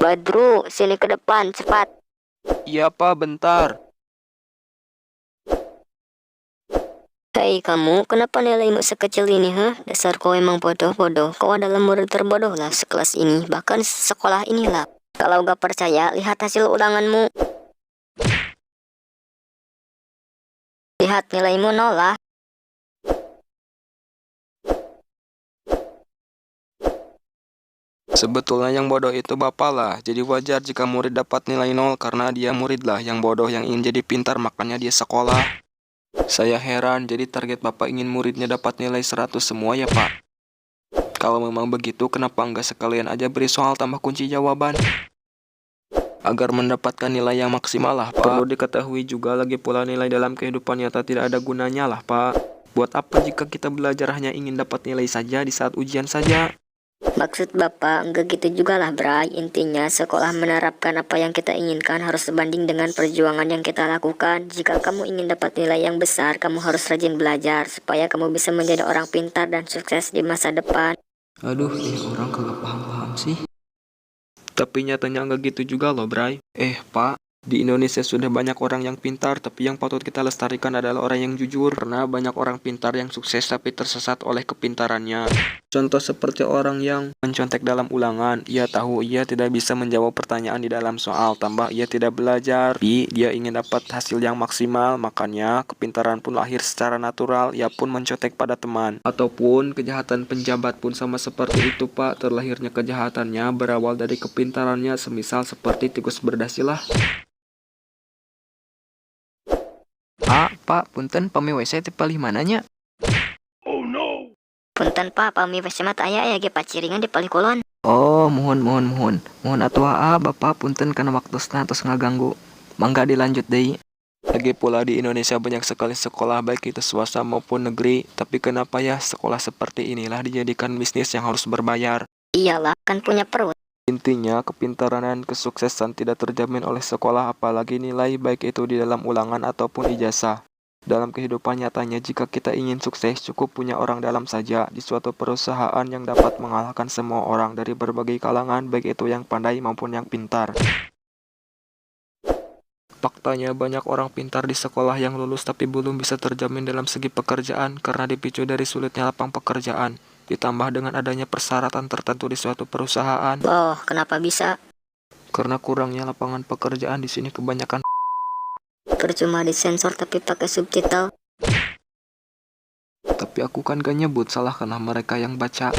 Badru, sini ke depan, cepat. Iya Pak, bentar. Hei kamu, kenapa nilaimu sekecil ini, Dasar kau emang bodoh-bodoh. Kau adalah murid terbodoh lah sekelas ini, bahkan sekolah inilah. Kalau gak percaya, lihat hasil ulanganmu. Lihat nilaimu nol lah. Sebetulnya yang bodoh itu Bapak lah. Jadi wajar jika murid dapat nilai nol karena dia murid lah yang bodoh yang ingin jadi pintar makanya dia sekolah. Saya heran, jadi target Bapak ingin muridnya dapat nilai 100 semua ya Pak? Kalau memang begitu, kenapa enggak sekalian aja beri soal tambah kunci jawaban? Agar mendapatkan nilai yang maksimal lah Pak. Perlu diketahui juga lagi pula nilai dalam kehidupan nyata tidak ada gunanya lah Pak. Buat apa jika kita belajar hanya ingin dapat nilai saja di saat ujian saja? Maksud Bapak, enggak gitu juga lah, Bray. Intinya, sekolah menerapkan apa yang kita inginkan harus sebanding dengan perjuangan yang kita lakukan. Jika kamu ingin dapat nilai yang besar, kamu harus rajin belajar, supaya kamu bisa menjadi orang pintar dan sukses di masa depan. Aduh, ini orang kagak paham-paham sih. Tapi nyatanya nggak gitu juga loh, Bray. Pak, di Indonesia sudah banyak orang yang pintar, tapi yang patut kita lestarikan adalah orang yang jujur. Karena banyak orang pintar yang sukses tapi tersesat oleh kepintarannya. Contoh seperti orang yang mencontek dalam ulangan. Ia tahu ia tidak bisa menjawab pertanyaan di dalam soal, tambah ia tidak belajar. Tapi dia ingin dapat hasil yang maksimal, makanya kepintaran pun lahir secara natural. Ia pun mencontek pada teman. Ataupun kejahatan penjabat pun sama seperti itu, Pak. Terlahirnya kejahatannya berawal dari kepintarannya, semisal seperti tikus berdasi lah. Pak, punten pami WC teh palih mananya? Punten Pak, pami mata aya ya ge paciringan di palikulon. Oh, mohon atua Bapak punten karena waktusna tos ngaganggu. Mangga dilanjut deui. Lagi pula di Indonesia banyak sekali sekolah baik itu swasta maupun negeri, tapi kenapa ya sekolah seperti inilah dijadikan bisnis yang harus berbayar? Iyalah, kan punya perut. Intinya, kepintaran dan kesuksesan tidak terjamin oleh sekolah, apalagi nilai baik itu di dalam ulangan ataupun ijazah. Dalam kehidupan nyatanya, jika kita ingin sukses, cukup punya orang dalam saja di suatu perusahaan yang dapat mengalahkan semua orang dari berbagai kalangan, baik itu yang pandai maupun yang pintar. Faktanya banyak orang pintar di sekolah yang lulus tapi belum bisa terjamin dalam segi pekerjaan karena dipicu dari sulitnya lapang pekerjaan, ditambah dengan adanya persyaratan tertentu di suatu perusahaan. Loh, kenapa bisa? Karena kurangnya lapangan pekerjaan di sini kebanyakan. Percuma disensor tapi pakai subtitle. Tapi aku kan gak nyebut, salah karena mereka yang baca.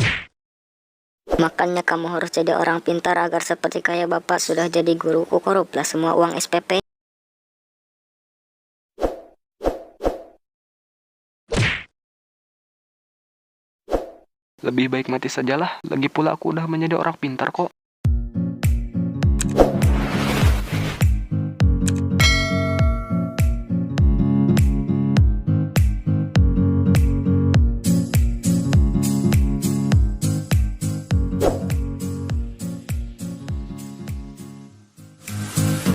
Makanya kamu harus jadi orang pintar agar seperti kayak Bapak sudah jadi guru, koruplah semua uang SPP. Lebih baik mati sajalah, lagi pula aku udah menjadi orang pintar kok.